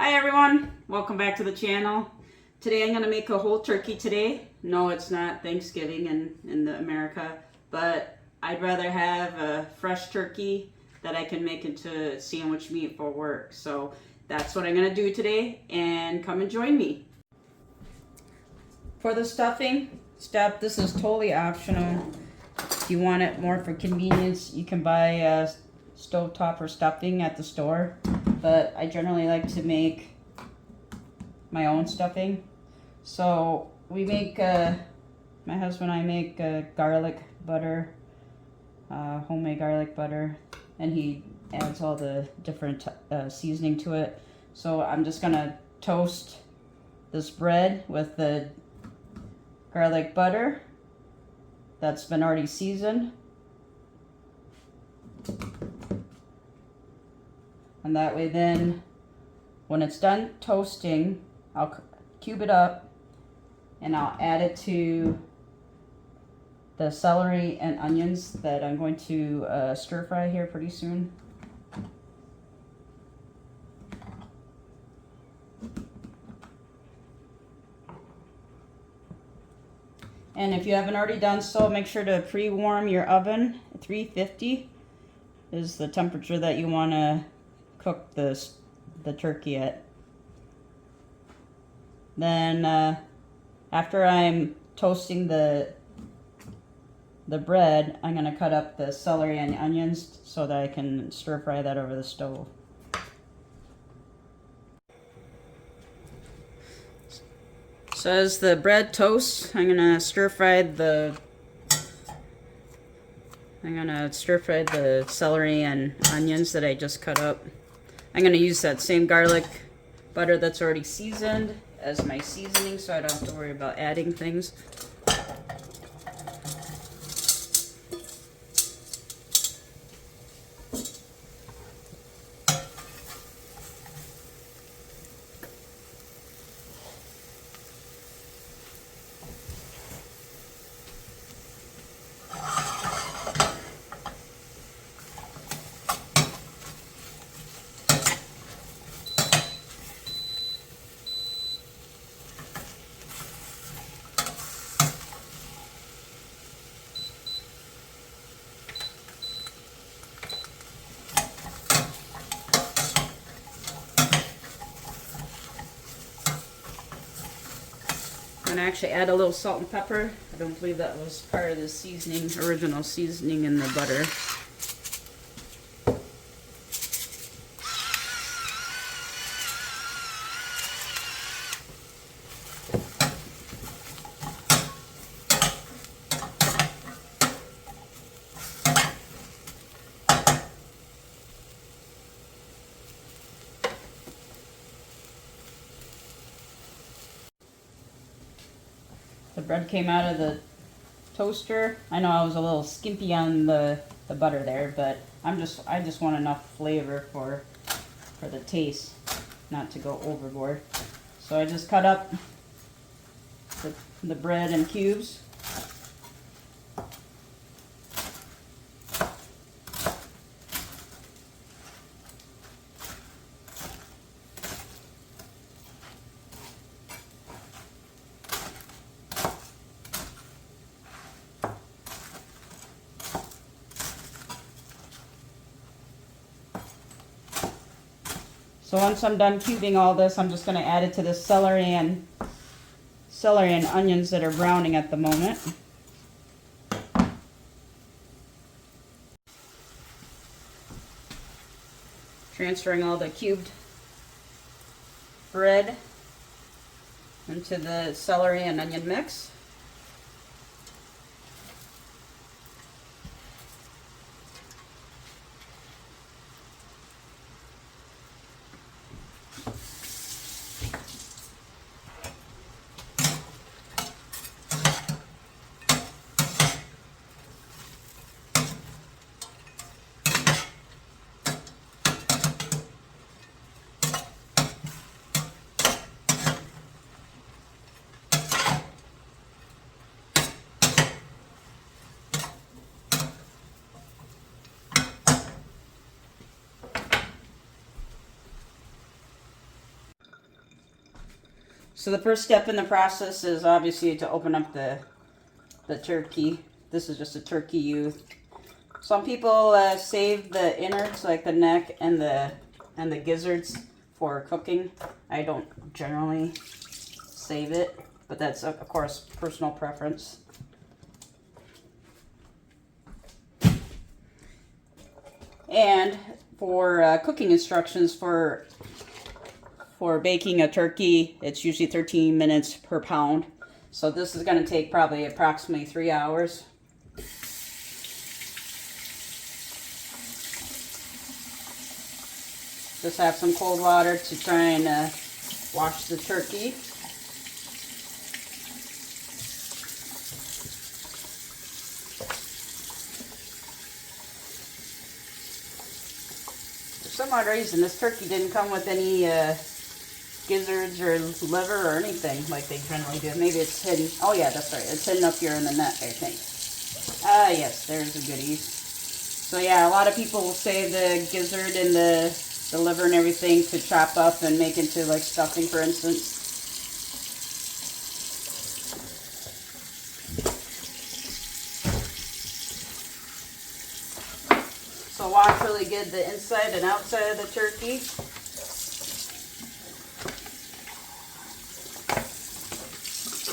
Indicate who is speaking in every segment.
Speaker 1: Hi everyone, welcome back to the channel. Today I'm going to make a whole turkey today. No, it's not Thanksgiving in America, but I'd rather have a fresh turkey that I can make into sandwich meat for work. So that's what I'm going to do today, and come and join me. For the stuffing step, this is totally optional. If you want it more for convenience, you can buy a stovetop or stuffing at the store. But I generally like to make my own stuffing. So we make, my husband and I make garlic butter, homemade garlic butter, and he adds all the different seasoning to it. So I'm just gonna toast this bread with the garlic butter that's been already seasoned. And that way then, when it's done toasting, I'll cube it up and I'll add it to the celery and onions that I'm going to stir fry here pretty soon. And if you haven't already done so, make sure to pre-warm your oven. 350 is the temperature that you want to cook the turkey at. Then after I'm toasting the bread, I'm going to cut up the celery and onions so that I can stir fry that over the stove. So as the bread toasts, I'm going to stir fry the celery and onions that I just cut up. I'm going to use that same garlic butter that's already seasoned as my seasoning, so I don't have to worry about adding things. I'm going to actually add a little salt and pepper. I don't believe that was part of the seasoning, original seasoning in the butter. The bread came out of the toaster. I know I was a little skimpy on the butter there, but I just want enough flavor for the taste, not to go overboard. So I just cut up the bread in cubes. So once I'm done cubing all this, I'm just going to add it to the celery and onions that are browning at the moment. Transferring all the cubed bread into the celery and onion mix. So the first step in the process is obviously to open up the turkey. This is just a turkey youth. Some people save the innards, like the neck and the gizzards, for cooking. I don't generally save it, but that's of course personal preference. And for cooking instructions for baking a turkey, it's usually 13 minutes per pound. So this is going to take probably approximately 3 hours. Just have some cold water to try and wash the turkey. For some odd reason, this turkey didn't come with any gizzards or liver or anything like they generally do. Maybe it's hidden. Oh yeah, that's right. It's hidden up here in the neck, I think. Ah, yes, there's the goodies. So yeah, a lot of people will save the gizzard and the liver and everything to chop up and make into like stuffing, for instance. So wash really good the inside and outside of the turkey.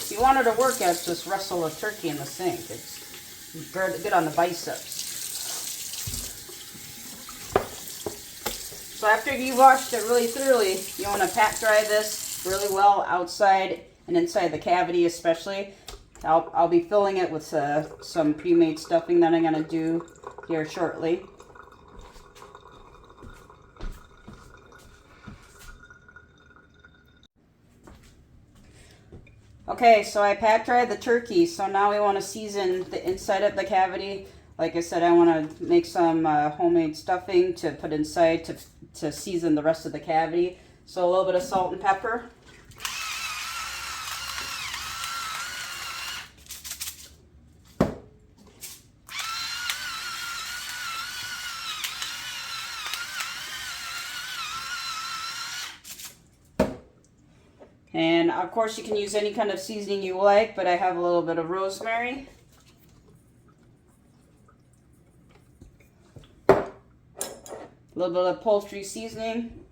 Speaker 1: If you wanted to work out, just wrestle a turkey in the sink. It's good on the biceps. So after you washed it really thoroughly, you want to pat dry this really well outside and inside the cavity especially. I'll be filling it with some pre-made stuffing that I'm going to do here shortly. Okay, so I pat dried the turkey, so now we want to season the inside of the cavity. Like I said, I want to make some homemade stuffing to put inside to season the rest of the cavity. So a little bit of salt and pepper. And of course you can use any kind of seasoning you like, but I have a little bit of rosemary. A little bit of poultry seasoning.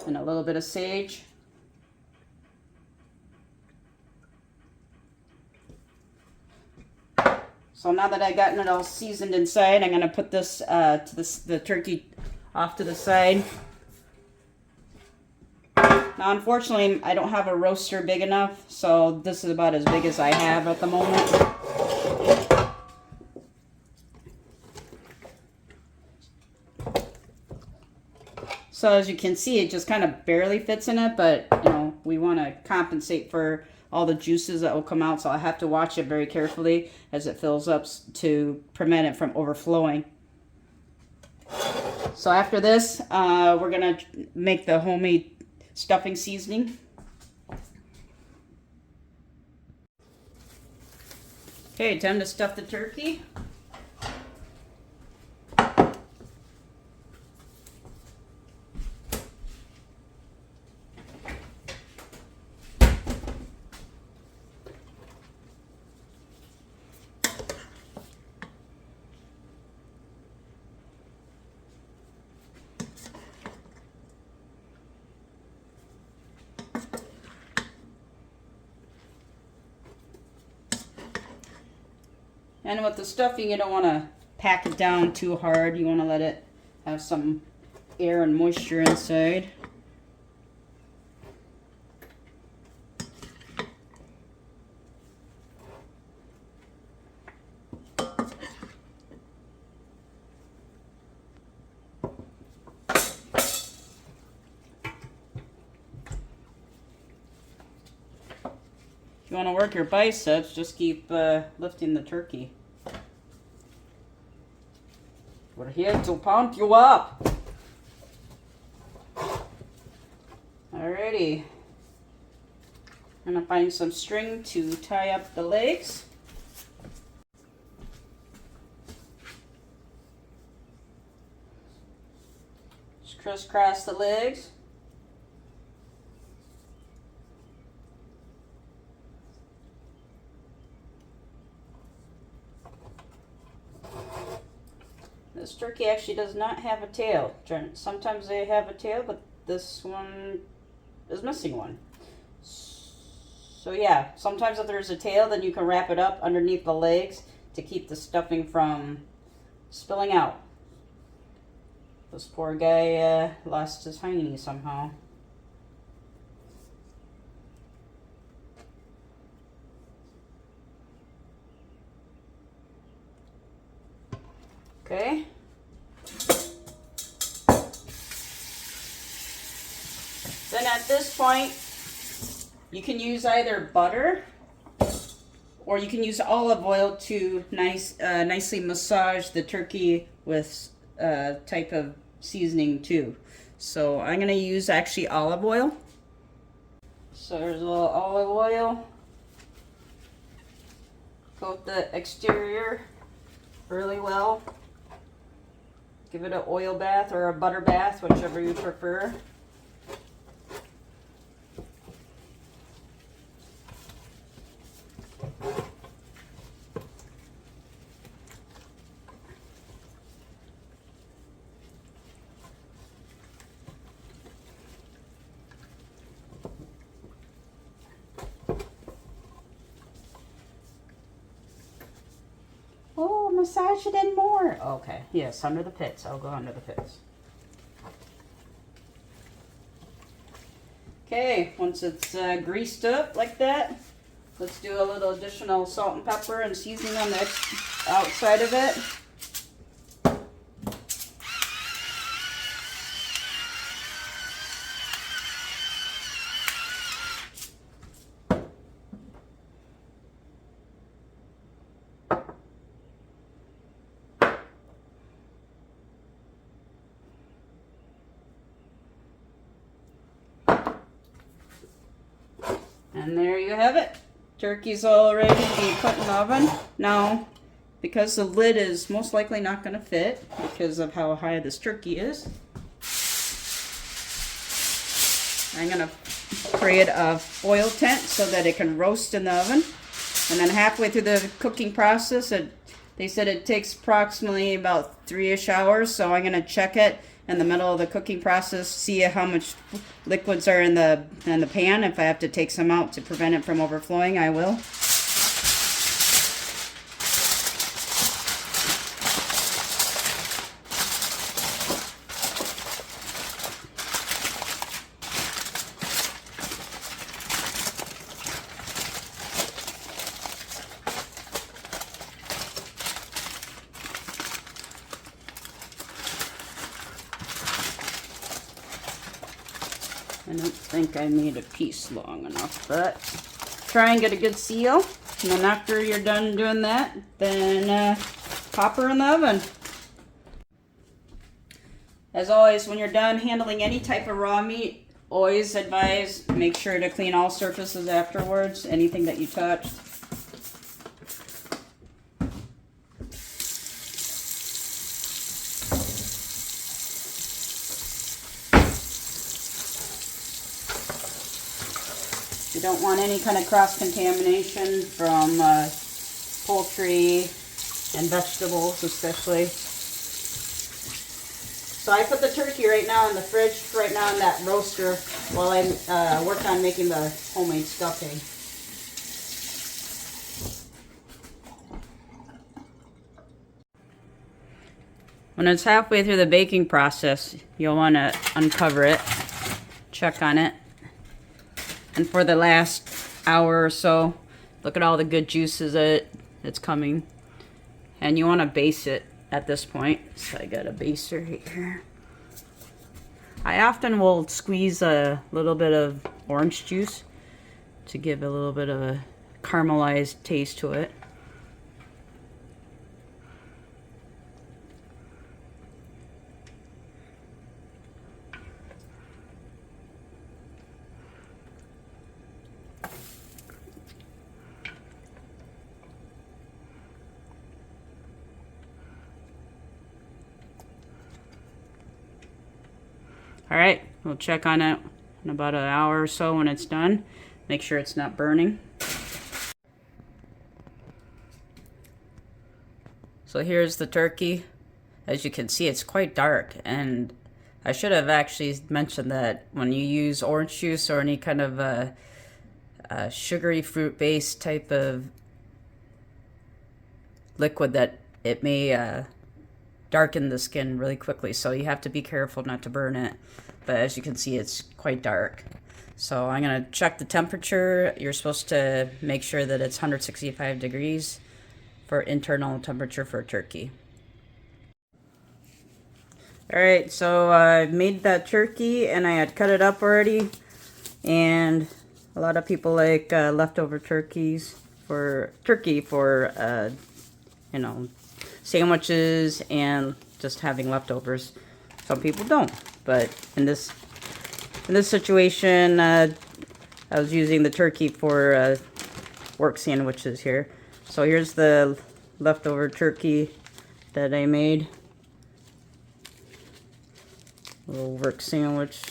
Speaker 1: And a little bit of sage. So now that I've gotten it all seasoned inside, I'm going to put this the turkey off to the side. Now, unfortunately, I don't have a roaster big enough, so this is about as big as I have at the moment. So as you can see, it just kind of barely fits in it, but you know, we want to compensate for all the juices that will come out, so I have to watch it very carefully as it fills up to prevent it from overflowing. So after this, we're gonna make the homemade stuffing seasoning. Okay, time to stuff the turkey. And with the stuffing, you don't want to pack it down too hard. You want to let it have some air and moisture inside. If you want to work your biceps, just keep lifting the turkey. We're here to pump you up. Alrighty. I'm gonna find some string to tie up the legs. crisscross the legs. This turkey actually does not have a tail. Sometimes they have a tail, but this one is missing one. So yeah, sometimes if there's a tail, then you can wrap it up underneath the legs to keep the stuffing from spilling out. This poor guy lost his hiney somehow. Okay. Then at this point, you can use either butter or you can use olive oil to nicely massage the turkey with a type of seasoning too. So I'm going to use actually olive oil. So there's a little olive oil. Coat the exterior really well. Give it an oil bath or a butter bath, whichever you prefer. Oh, massage it in more. Okay, yes, under the pits. I'll go under the pits. Okay, once it's greased up like that, let's do a little additional salt and pepper and seasoning on the outside of it. And there you have it. Turkey's all ready to be put in the oven. Now, because the lid is most likely not going to fit because of how high this turkey is, I'm going to create a foil tent so that it can roast in the oven. And then halfway through the cooking process, they said it takes approximately about 3-ish hours. So I'm going to check it in the middle of the cooking process, see how much liquids are in the pan. If I have to take some out to prevent it from overflowing, I will. I don't think I made a piece long enough, but try and get a good seal. And then after you're done doing that, then pop her in the oven. As always, when you're done handling any type of raw meat, always advise make sure to clean all surfaces afterwards, anything that you touched. You don't want any kind of cross-contamination from poultry and vegetables especially. So I put the turkey right now in the fridge, right now in that roaster, while I work on making the homemade stuffing. When it's halfway through the baking process, you'll want to uncover it, check on it. And for the last hour or so, look at all the good juices that's coming. And you want to base it at this point. So I got a baser here. I often will squeeze a little bit of orange juice to give a little bit of a caramelized taste to it. All right, we'll check on it in about an hour or so when it's done. Make sure it's not burning. So here's the turkey. As you can see, it's quite dark, and I should have actually mentioned that when you use orange juice or any kind of sugary fruit-based type of liquid, that it may darken the skin really quickly, so you have to be careful not to burn it. But as you can see, it's quite dark. So I'm going to check the temperature. You're supposed to make sure that it's 165 degrees for internal temperature for a turkey. Alright, so I made that turkey and I had cut it up already, and a lot of people like leftover turkey for you know, sandwiches and just having leftovers. Some people don't, but in this situation, I was using the turkey for work sandwiches here. So here's the leftover turkey that I made. A little work sandwich.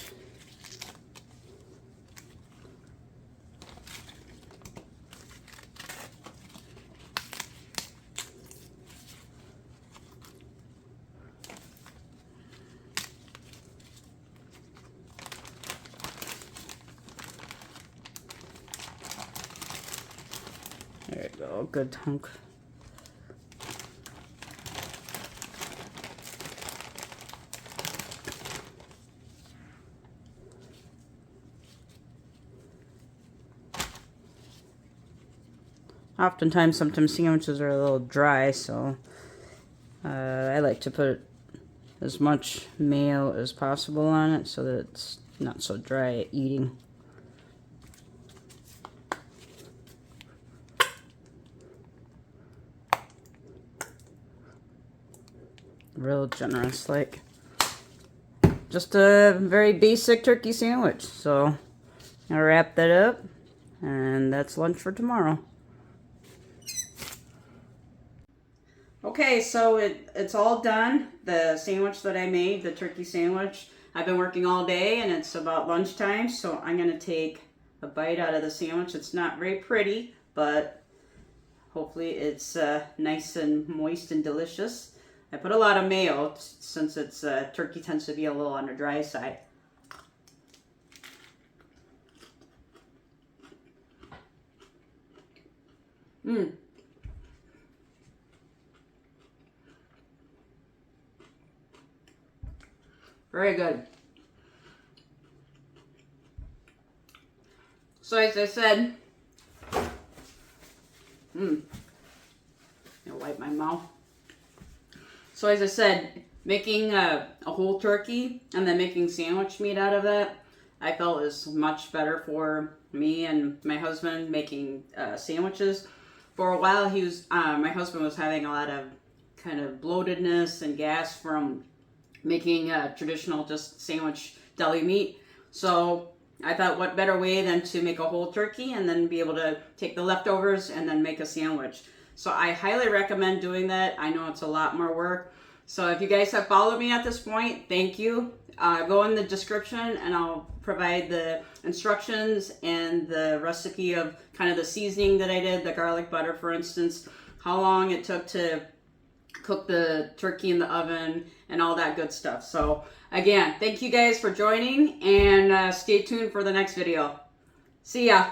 Speaker 1: There you go, good hunk. Oftentimes, sometimes sandwiches are a little dry, so I like to put as much mayo as possible on it so that it's not so dry eating. Real generous, like just a very basic turkey sandwich. So I'll wrap that up, and that's lunch for tomorrow. Okay, so it's all done. The sandwich that I made, the turkey sandwich, I've been working all day and it's about lunchtime, so I'm going to take a bite out of the sandwich. It's not very pretty, but hopefully it's nice and moist and delicious. I put a lot of mayo since it's turkey tends to be a little on the dry side. Very good. So as I said, I'll wipe my mouth. So as I said, making a whole turkey and then making sandwich meat out of that, I felt is much better for me and my husband making sandwiches. For a while, my husband was having a lot of kind of bloatedness and gas from making traditional just sandwich deli meat. So I thought, what better way than to make a whole turkey and then be able to take the leftovers and then make a sandwich. So I highly recommend doing that. I know it's a lot more work. So if you guys have followed me at this point, thank you. Go in the description and I'll provide the instructions and the recipe of kind of the seasoning that I did, the garlic butter, for instance, how long it took to cook the turkey in the oven and all that good stuff. So again, thank you guys for joining, and stay tuned for the next video. See ya.